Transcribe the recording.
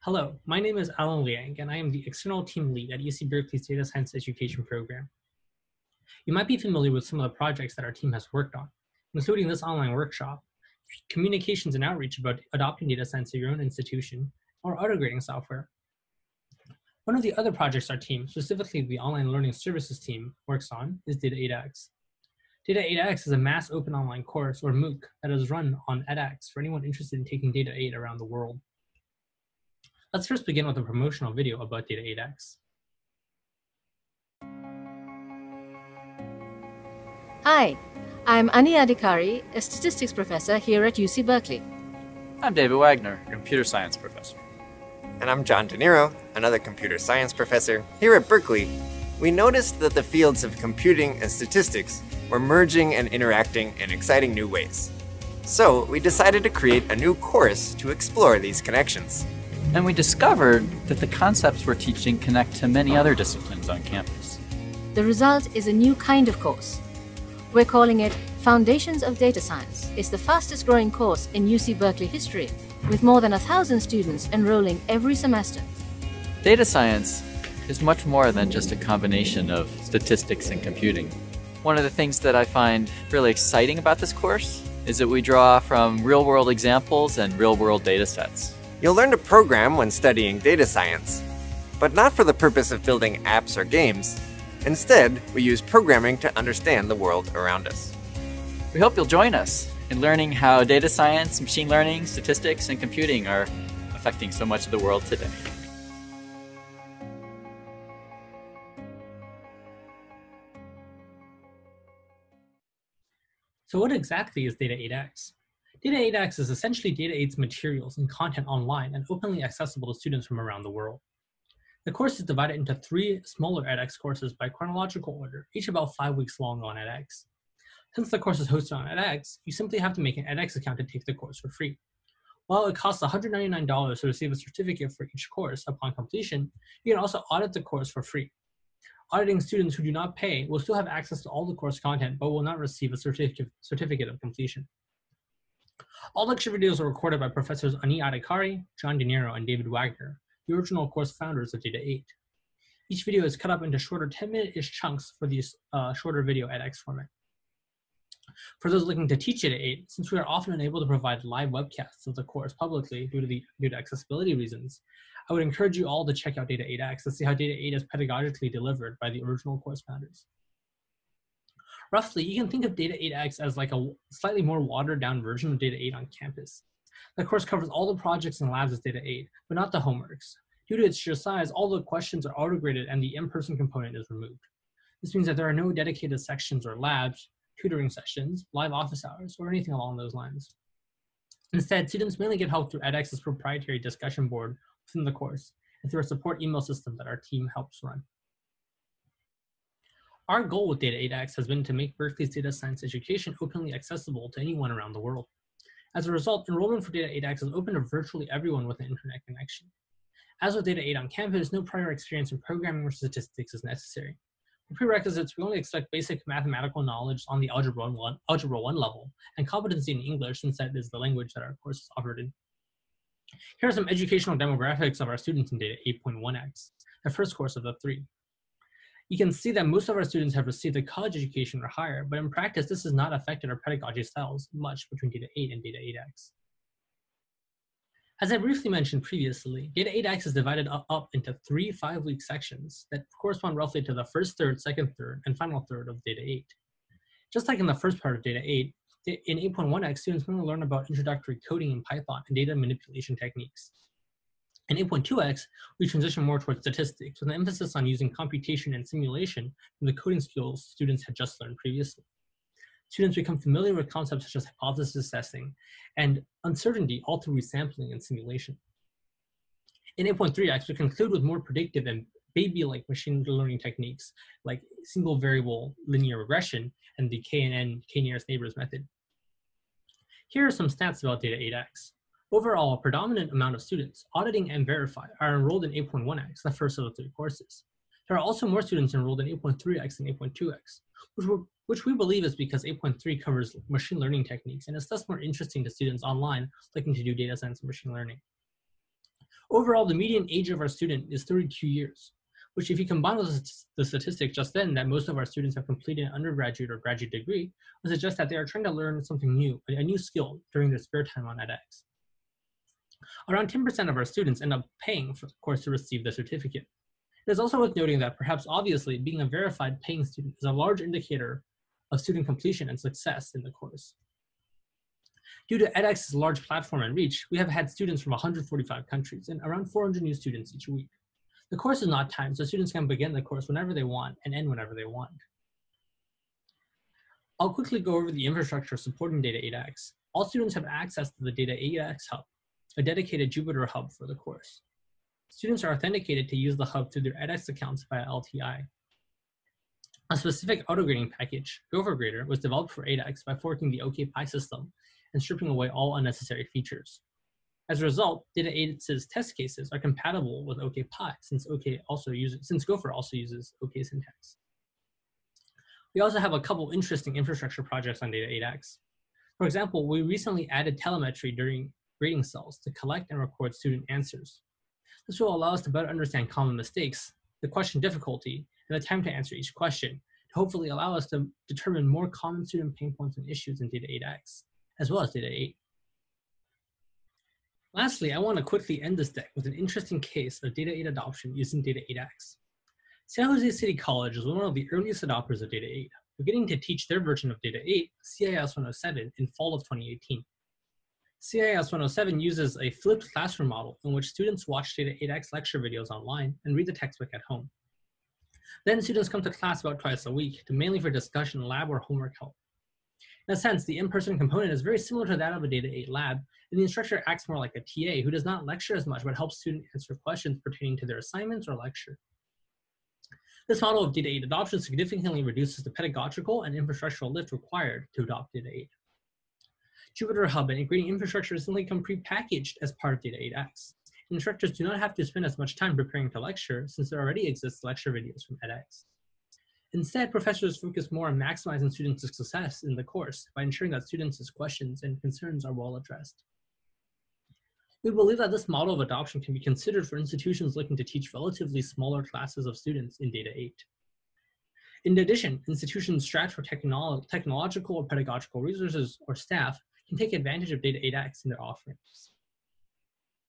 Hello, my name is Liang, and I am the external team lead at UC Berkeley's Data Science Education program. You might be familiar with some of the projects that our team has worked on, including this online workshop, communications and outreach about adopting data science at your own institution, or auto grading software. One of the other projects our team, specifically the online learning services team, works on is Data 8X. Data 8X is a mass open online course, or MOOC, that is run on edX for anyone interested in taking Data 8 around the world. Let's first begin with a promotional video about Data 8X. Hi, I'm Ani Adhikari, a statistics professor here at UC Berkeley. I'm David Wagner, a computer science professor. And I'm John De Niro, another computer science professor here at Berkeley. We noticed that the fields of computing and statistics were merging and interacting in exciting new ways. So we decided to create a new course to explore these connections. And we discovered that the concepts we're teaching connect to many other disciplines on campus. The result is a new kind of course. We're calling it Foundations of Data Science. It's the fastest growing course in UC Berkeley history, with more than 1,000 students enrolling every semester. Data science is much more than just a combination of statistics and computing. One of the things that I find really exciting about this course is that we draw from real-world examples and real-world data sets. You'll learn to program when studying data science, but not for the purpose of building apps or games. Instead, we use programming to understand the world around us. We hope you'll join us in learning how data science, machine learning, statistics, and computing are affecting so much of the world today. So what exactly is Data 8X? Data 8X is essentially Data 8's materials and content online and openly accessible to students from around the world. The course is divided into 3 smaller edX courses by chronological order, each about 5 weeks long on edX. Since the course is hosted on edX, you simply have to make an edX account to take the course for free. While it costs $199 to receive a certificate for each course upon completion, you can also audit the course for free. Auditing students who do not pay will still have access to all the course content, but will not receive a certificate of completion. All lecture videos are recorded by Professors Ani Adhikari, John De Niro, and David Wagner, the original course founders of Data 8. Each video is cut up into shorter 10-minute-ish chunks for these shorter video edX format. For those looking to teach Data 8, since we are often unable to provide live webcasts of the course publicly due to accessibility reasons, I would encourage you all to check out Data 8X to see how Data 8 is pedagogically delivered by the original course founders. Roughly, you can think of Data 8X as like a slightly more watered down version of Data 8 on campus. The course covers all the projects and labs of Data 8, but not the homeworks. Due to its sheer size, all the questions are auto-graded and the in-person component is removed. This means that there are no dedicated sections or labs, tutoring sessions, live office hours, or anything along those lines. Instead, students mainly get help through edX's proprietary discussion board within the course and through a support email system that our team helps run. Our goal with Data 8X has been to make Berkeley's data science education openly accessible to anyone around the world. As a result, enrollment for Data 8X is open to virtually everyone with an internet connection. As with Data 8 on campus, no prior experience in programming or statistics is necessary. For prerequisites, we only expect basic mathematical knowledge on the Algebra 1 level and competency in English, since that is the language that our course is offered in. Here are some educational demographics of our students in Data 8.1X, the first course of the 3. You can see that most of our students have received a college education or higher, but in practice, this has not affected our pedagogy styles much between Data 8 and Data 8X. As I briefly mentioned previously, Data 8X is divided up into 3 5-week sections that correspond roughly to the first third, second third, and final third of Data 8. Just like in the first part of Data 8, in 8.1X, students will learn about introductory coding in Python and data manipulation techniques. In 8.2X, we transition more towards statistics with an emphasis on using computation and simulation from the coding skills students had just learned previously. Students become familiar with concepts such as hypothesis testing and uncertainty all through resampling and simulation. In 8.3X, we conclude with more predictive and baby-like machine learning techniques like single variable linear regression and the KNN, k-nearest neighbors method. Here are some stats about Data 8X. Overall, a predominant amount of students, auditing and verify, are enrolled in 8.1X, the first of the 3 courses. There are also more students enrolled in 8.3X and 8.2X, which we believe is because 8.3 covers machine learning techniques and is thus more interesting to students online looking to do data science and machine learning. Overall, the median age of our student is 32 years, which if you combine with the statistic just then that most of our students have completed an undergraduate or graduate degree, would suggest that they are trying to learn something new, a new skill during their spare time on edX. Around 10% of our students end up paying for the course to receive the certificate. It is also worth noting that perhaps obviously being a verified paying student is a large indicator of student completion and success in the course. Due to edX's large platform and reach, we have had students from 145 countries and around 400 new students each week. The course is not timed, so students can begin the course whenever they want and end whenever they want. I'll quickly go over the infrastructure supporting Data 8X. All students have access to the Data 8X Hub, a dedicated Jupyter hub for the course. Students are authenticated to use the hub through their edX accounts via LTI. A specific auto-grading package, Gopher Grader, was developed for 8X by forking the OKPy system and stripping away all unnecessary features. As a result, Data 8's test cases are compatible with OKPy since Gopher also uses OK syntax. We also have a couple interesting infrastructure projects on Data 8X. For example, we recently added telemetry during grading cells to collect and record student answers. This will allow us to better understand common mistakes, the question difficulty, and the time to answer each question, to hopefully allow us to determine more common student pain points and issues in Data 8X, as well as Data 8. Lastly, I want to quickly end this deck with an interesting case of Data 8 adoption using Data 8X. San Jose City College is one of the earliest adopters of Data 8, beginning to teach their version of Data 8, CIS 107, in fall of 2018. CIS 107 uses a flipped classroom model in which students watch Data 8X lecture videos online and read the textbook at home. Then students come to class about twice a week, mainly for discussion, lab, or homework help. In a sense, the in-person component is very similar to that of a Data 8 lab, and the instructor acts more like a TA who does not lecture as much but helps students answer questions pertaining to their assignments or lecture. This model of Data 8 adoption significantly reduces the pedagogical and infrastructural lift required to adopt Data 8. Jupyter Hub and grading infrastructure simply come pre-packaged as part of Data 8X. Instructors do not have to spend as much time preparing to lecture since there already exists lecture videos from edX. Instead, professors focus more on maximizing students' success in the course by ensuring that students' questions and concerns are well addressed. We believe that this model of adoption can be considered for institutions looking to teach relatively smaller classes of students in Data 8. In addition, institutions strapped for technological or pedagogical resources or staff can take advantage of Data 8X in their offerings.